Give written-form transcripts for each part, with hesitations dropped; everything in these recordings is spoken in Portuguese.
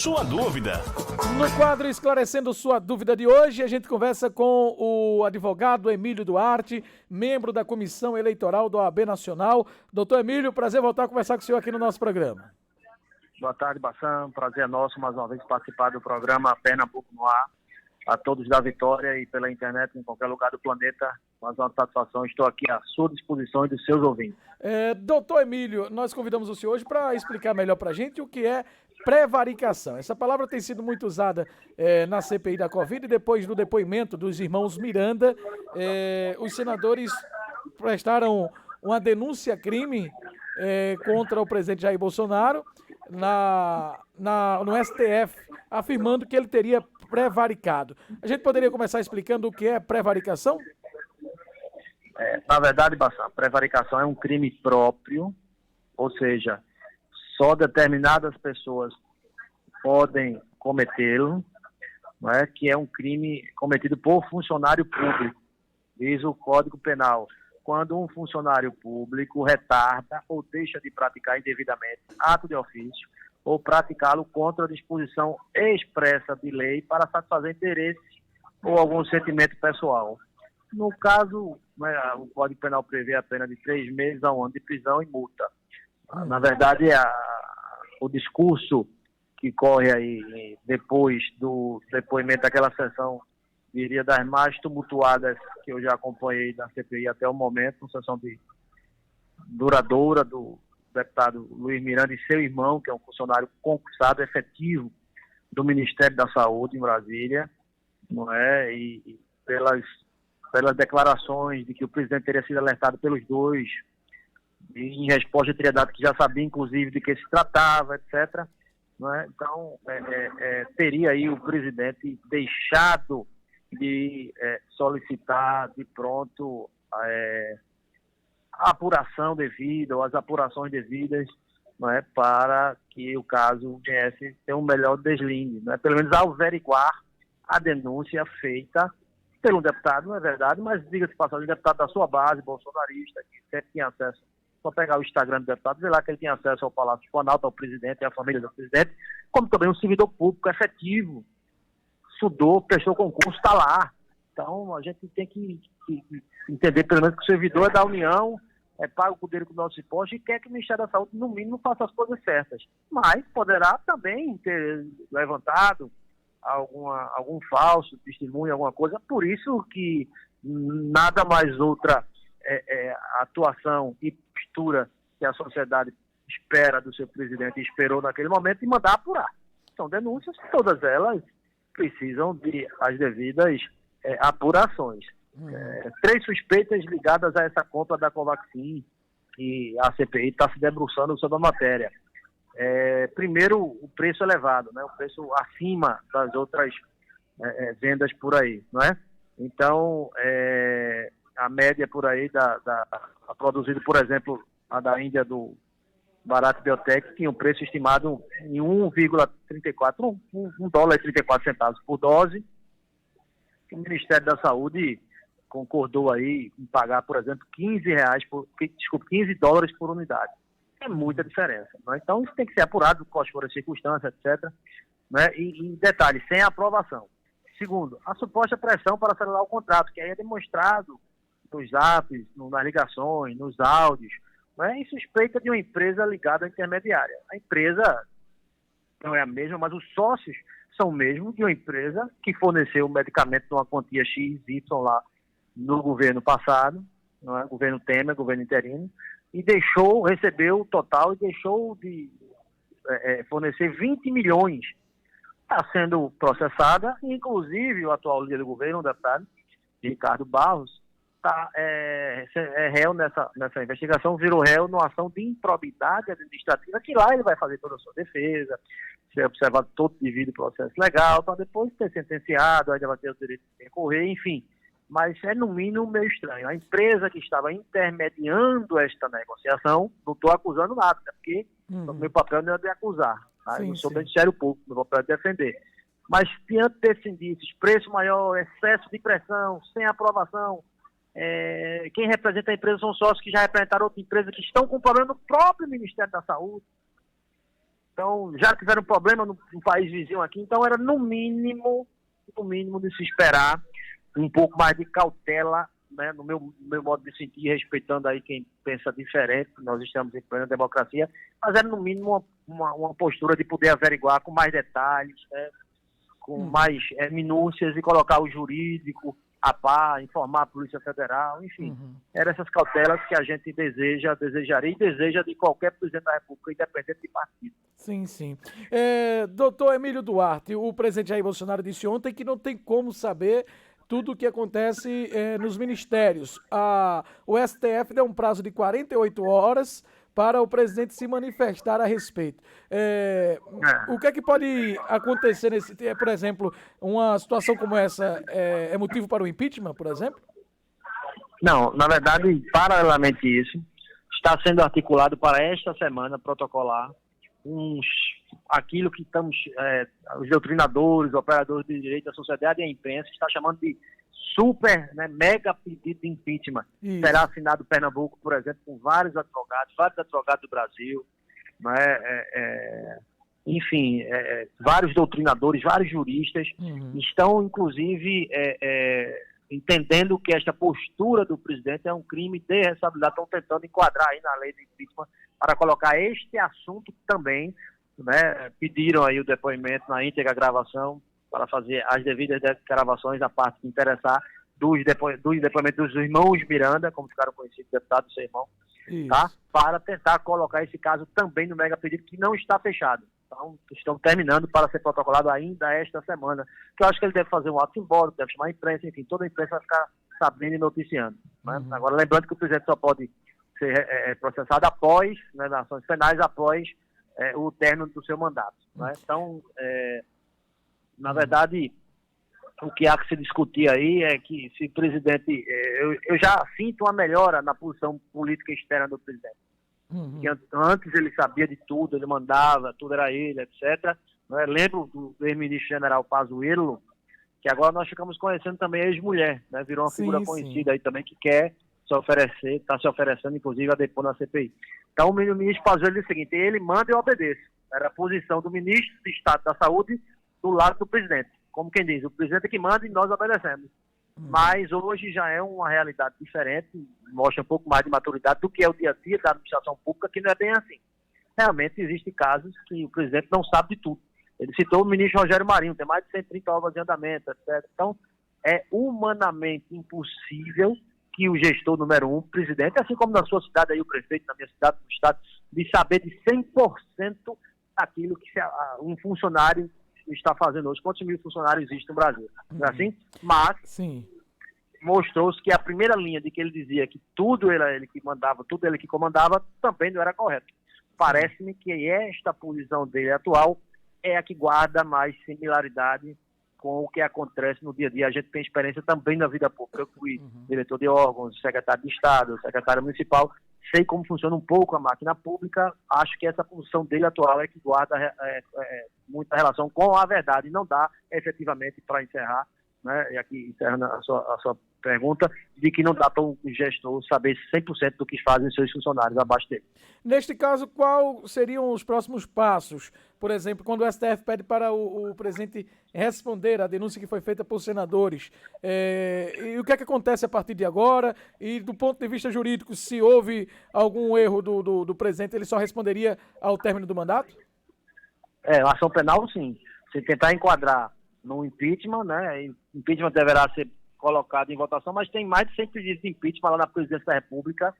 sua dúvida. No quadro Esclarecendo Sua Dúvida de hoje, a gente conversa com o advogado Emílio Duarte, membro da Comissão Eleitoral do OAB Nacional. Doutor Emílio, prazer voltar a conversar com o senhor aqui no nosso programa. Boa tarde, Bassan. Prazer nosso mais uma vez participar do programa Pernambuco no Ar. A todos da Vitória e pela internet em qualquer lugar do planeta, mais uma satisfação. Estou aqui à sua disposição e dos seus ouvintes. Doutor Emílio, nós convidamos o senhor hoje para explicar melhor para a gente o que é prevaricação. Essa palavra tem sido muito usada na CPI da Covid e depois do depoimento dos irmãos Miranda, os senadores prestaram uma denúncia-crime contra o presidente Jair Bolsonaro no STF, afirmando que ele teria prevaricado. A gente poderia começar explicando o que é prevaricação? Na verdade, Bassan, prevaricação é um crime próprio, ou seja, só determinadas pessoas podem cometê-lo, não é? Que é um crime cometido por funcionário público, diz o Código Penal. Quando um funcionário público retarda ou deixa de praticar indevidamente ato de ofício ou praticá-lo contra a disposição expressa de lei para satisfazer interesse ou algum sentimento pessoal. No caso, o Código Penal prevê a pena de 3 meses a 1 ano de prisão e multa. Na verdade, o discurso que corre aí depois do depoimento daquela sessão, diria das mais tumultuadas que eu já acompanhei da CPI até o momento, uma sessão duradoura do deputado Luiz Miranda e seu irmão, que é um funcionário concursado efetivo do Ministério da Saúde em Brasília, não é? E pelas declarações de que o presidente teria sido alertado pelos dois, e em resposta teria dado que já sabia, inclusive, de que se tratava, etc. Não é? Então, teria aí o presidente deixado de solicitar de pronto a apuração devida ou as apurações devidas, não é, para que o caso viesse ter um melhor deslinde, não é? Pelo menos averiguar a denúncia feita pelo deputado, não é verdade, mas diga-se passagem, deputado da sua base, bolsonarista, que sempre tinha acesso, só pegar o Instagram do deputado, ver lá que ele tinha acesso ao Palácio do Planalto, ao presidente e à família do presidente, como também um servidor público efetivo, estudou, prestou concurso, está lá. Então, a gente tem que entender, pelo menos, que o servidor é da União, paga o dele com nossos impostos e quer que o Ministério da Saúde, no mínimo, faça as coisas certas. Mas poderá também ter levantado algum falso testemunho, alguma coisa. Por isso que nada mais outra atuação e postura que a sociedade espera do seu presidente e esperou naquele momento e mandar apurar. São denúncias, todas elas precisam de as devidas apurações. 3 suspeitas ligadas a essa compra da Covaxin e a CPI está se debruçando sobre a matéria. Primeiro, o preço elevado, né? O preço acima das outras vendas por aí, não é? Então, a média por aí a produzida, por exemplo, a da Índia do Bharat Biotech tinha um preço estimado em 1,34, $1,34 por dose. O Ministério da Saúde concordou aí em pagar, por exemplo, $15 por unidade. É muita diferença, né? Então isso tem que ser apurado, quais foram as circunstâncias, etc. Né? E detalhe, sem aprovação. Segundo, a suposta pressão para acelerar o contrato, que aí é demonstrado nos apps, nas ligações, nos áudios, né? E suspeita de uma empresa ligada à intermediária. A empresa não é a mesma, mas os sócios são mesmo de uma empresa que forneceu o medicamento numa quantia X, Y lá no governo passado, não é? Governo Temer, governo interino, e recebeu o total e deixou de fornecer 20 milhões. Está sendo processada, inclusive o atual líder do governo, o deputado Ricardo Barros, é réu nessa investigação, virou réu numa ação de improbidade administrativa, que lá ele vai fazer toda a sua defesa, ser observado todo o devido processo legal, para depois ser sentenciado, ainda vai ter o direito de recorrer, enfim. Mas é, no mínimo, meio estranho. A empresa que estava intermediando esta negociação, não estou acusando nada, porque o meu papel não é de acusar. Tá? Eu não sou Ministério Público, meu papel é de defender. Mas, diante desses indícios, preço maior, excesso de pressão, sem aprovação, quem representa a empresa são sócios que já representaram outra empresa que estão com problema no próprio Ministério da Saúde. Então, já tiveram problema no país vizinho aqui, então era no mínimo de se esperar um pouco mais de cautela, né, no meu modo de sentir, respeitando aí quem pensa diferente. Nós estamos em plena democracia, mas era no mínimo uma postura de poder averiguar com mais detalhes, né, com mais minúcias, e colocar o jurídico a par, informar a Polícia Federal, enfim. Eram essas cautelas que a gente desejaria e deseja de qualquer presidente da República, independente de partido. Sim, sim. Doutor Emílio Duarte, o presidente Jair Bolsonaro disse ontem que não tem como saber tudo o que acontece nos ministérios. O STF deu um prazo de 48 horas para o presidente se manifestar a respeito. O que é que pode acontecer por exemplo, uma situação como essa é motivo para o impeachment, por exemplo? Não, na verdade, paralelamente isso, está sendo articulado para esta semana protocolar aquilo que estamos, os doutrinadores, operadores de direito, a sociedade e a imprensa está chamando de super, né, mega pedido de impeachment. Isso. Será assinado Pernambuco, por exemplo, com vários advogados do Brasil, né, enfim, vários doutrinadores, vários juristas estão, inclusive, entendendo que esta postura do presidente é um crime de responsabilidade, estão tentando enquadrar aí na lei do impeachment para colocar este assunto também, né, pediram aí o depoimento na íntegra gravação para fazer as devidas gravações da parte que interessar dos depoimentos dos irmãos Miranda, como ficaram conhecidos, deputado do seu irmão, tá? Para tentar colocar esse caso também no mega pedido, que não está fechado. Então, estão terminando para ser protocolado ainda esta semana, que eu acho que ele deve fazer um ato simbólico, deve chamar a imprensa, enfim, toda a imprensa vai ficar sabendo e noticiando. Né? Agora, lembrando que o presidente só pode ser processado após, né, nas ações penais, após o término do seu mandato. Né? Então, na verdade, o que há que se discutir aí é que se o presidente... eu já sinto uma melhora na posição política externa do presidente. Que antes ele sabia de tudo, ele mandava, tudo era ele, etc. Né? Lembro do ex-ministro general Pazuello, que agora nós ficamos conhecendo também a ex-mulher, né? Virou uma figura conhecida aí também, que quer se oferecer, está se oferecendo, inclusive, a depor na CPI. Então, o ministro Pazuello diz o seguinte: ele manda e eu obedeço. Era a posição do ministro de Estado da Saúde do lado do presidente. Como quem diz, o presidente é que manda e nós obedecemos. Mas hoje já é uma realidade diferente, mostra um pouco mais de maturidade do que é o dia a dia da administração pública, que não é bem assim. Realmente existem casos que o presidente não sabe de tudo. Ele citou o ministro Rogério Marinho, tem mais de 130 obras em andamento, etc. Então, é humanamente impossível que o gestor número 1, o presidente, assim como na sua cidade, aí o prefeito, na minha cidade, no estado, de saber de 100% daquilo que um funcionário está fazendo hoje. Quantos mil funcionários existem no Brasil? Não é assim? Mas mostrou-se que a primeira linha de que ele dizia que tudo era ele que mandava, tudo ele que comandava, também não era correto. Parece-me que esta posição dele atual é a que guarda mais similaridade com o que acontece no dia a dia. A gente tem experiência também na vida pública. Eu fui diretor de órgãos, secretário de Estado, secretário municipal, sei como funciona um pouco a máquina pública. Acho que essa posição dele atual é que guarda muita relação com a verdade. Não dá, efetivamente, para encerrar, né, e aqui encerrando a sua pergunta, de que não dá para o gestor saber 100% do que fazem seus funcionários abaixo dele. Neste caso, quais seriam os próximos passos? Por exemplo, quando o STF pede para o presidente responder à denúncia que foi feita por senadores, e o que é que acontece a partir de agora? E do ponto de vista jurídico, se houve algum erro do presidente, ele só responderia ao término do mandato? A ação penal, sim. Se tentar enquadrar no impeachment, né? Impeachment deverá ser colocado em votação, mas tem mais de 100 pedidos de impeachment lá na presidência da República,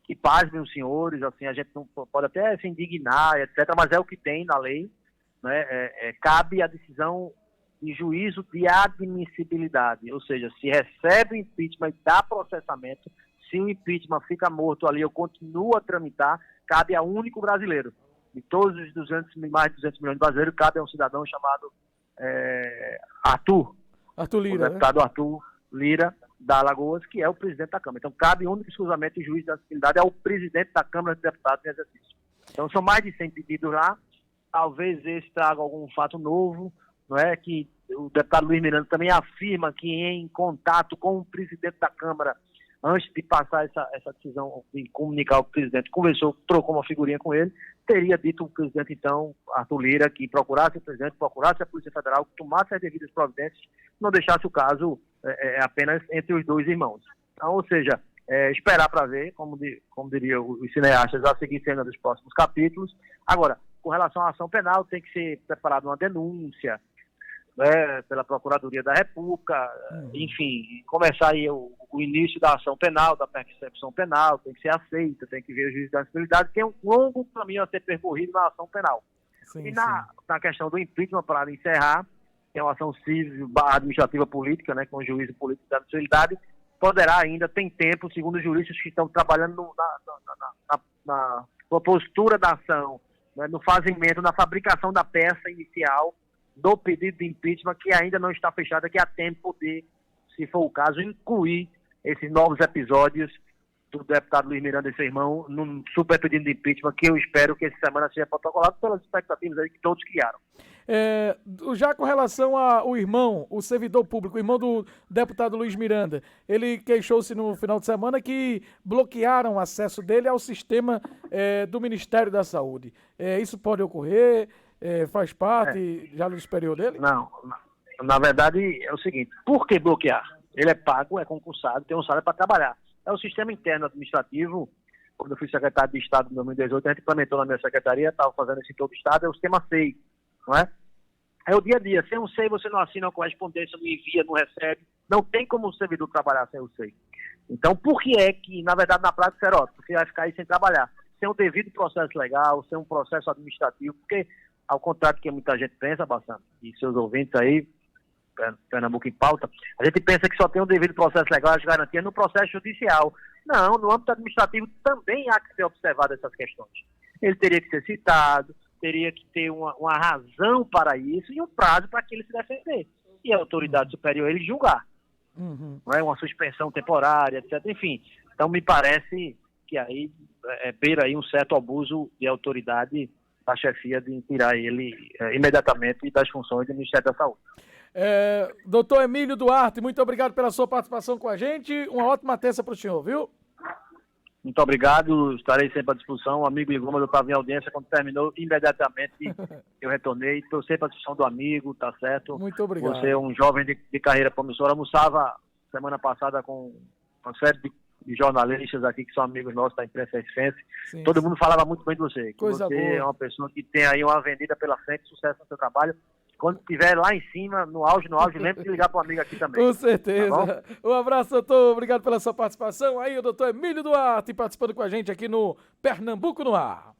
que pasmem os senhores, assim, a gente não pode até se indignar, etc., mas é o que tem na lei, né? Cabe a decisão de juízo de admissibilidade, ou seja, se recebe o impeachment e dá processamento, se o impeachment fica morto ali ou continua a tramitar, cabe a único brasileiro. De todos os mais de 200 milhões de brasileiros, cabe a um cidadão chamado Arthur Lira, o deputado, né? Arthur Lira da Alagoas, que é o presidente da Câmara. Então, cabe único e exclusivamente o juiz da acessibilidade ao presidente da Câmara de Deputados em exercício. Então, são mais de 100 pedidos lá. Talvez esse traga algum fato novo, não é? Que o deputado Luiz Miranda também afirma que em contato com o presidente da Câmara antes de passar essa decisão de comunicar o presidente, conversou, trocou uma figurinha com ele, teria dito o presidente, então, Arthur Lira, que procurasse o presidente, procurasse a Polícia Federal, que tomasse as devidas providências, não deixasse o caso apenas entre os dois irmãos. Então, ou seja, esperar para ver, como diriam os cineastas, a seguir cena dos próximos capítulos. Agora, com relação à ação penal, tem que ser preparada uma denúncia, pela Procuradoria da República, enfim, começar aí o início da ação penal, da percepção penal, tem que ser aceita, tem que ver o juiz da responsabilidade, tem um longo caminho a ser percorrido na ação penal. Sim, e na questão do impeachment, para encerrar, que é uma ação civil, administrativa política, né, com o juízo político da responsabilidade, poderá ainda, tem tempo, segundo os juristas que estão trabalhando na postura da ação, né, no fazimento, na fabricação da peça inicial, do pedido de impeachment, que ainda não está fechada, que há tempo de, se for o caso, incluir esses novos episódios do deputado Luiz Miranda e seu irmão num super pedido de impeachment, que eu espero que essa semana seja protocolado pelas expectativas aí que todos criaram. Já com relação ao irmão, o servidor público, o irmão do deputado Luiz Miranda, ele queixou-se no final de semana que bloquearam o acesso dele ao sistema do Ministério da Saúde. Isso pode ocorrer? Faz parte já do superior dele? Não, na verdade é o seguinte, por que bloquear? Ele é pago, é concursado, tem um salário para trabalhar. É o sistema interno administrativo. Quando eu fui secretário de Estado em 2018, a gente implementou na minha secretaria, estava fazendo isso em todo o Estado, é o sistema SEI, não é? É o dia a dia, sem o SEI você não assina a correspondência, não envia, não recebe, não tem como o servidor trabalhar sem o SEI. Então, por que é que, na verdade, na prática, será você vai ficar aí sem trabalhar? Sem um devido processo legal, sem um processo administrativo, porque ao contrário do que muita gente pensa, Bassano, e seus ouvintes aí, Pernambuco em pauta, a gente pensa que só tem um devido processo legal, as garantias no processo judicial. Não, no âmbito administrativo também há que ser observado essas questões. Ele teria que ser citado, teria que ter uma razão para isso e um prazo para que ele se defender. E a autoridade superior ele julgar. Não é uma suspensão temporária, etc. Enfim, então me parece que aí beira aí um certo abuso de autoridade a chefia de tirar ele imediatamente das funções do Ministério da Saúde. Doutor Emílio Duarte, muito obrigado pela sua participação com a gente. Uma ótima terça para o senhor, viu? Muito obrigado, estarei sempre à disposição. O amigo ligou, mas eu estava em audiência. Quando terminou, imediatamente eu retornei. Estou sempre à disposição do amigo, tá certo? Muito obrigado. Você é um jovem de carreira promissora. Almoçava semana passada com uma série de jornalistas aqui que são amigos nossos da imprensa recifense. Todo mundo falava muito bem de você. Que Coisa você boa. É uma pessoa que tem aí uma avenida pela frente, sucesso no seu trabalho. Quando estiver lá em cima, no auge, lembre de ligar para o amigo aqui também. Com certeza. Tá bom? Um abraço, doutor. Obrigado pela sua participação. Aí o doutor Emílio Duarte participando com a gente aqui no Pernambuco no Ar.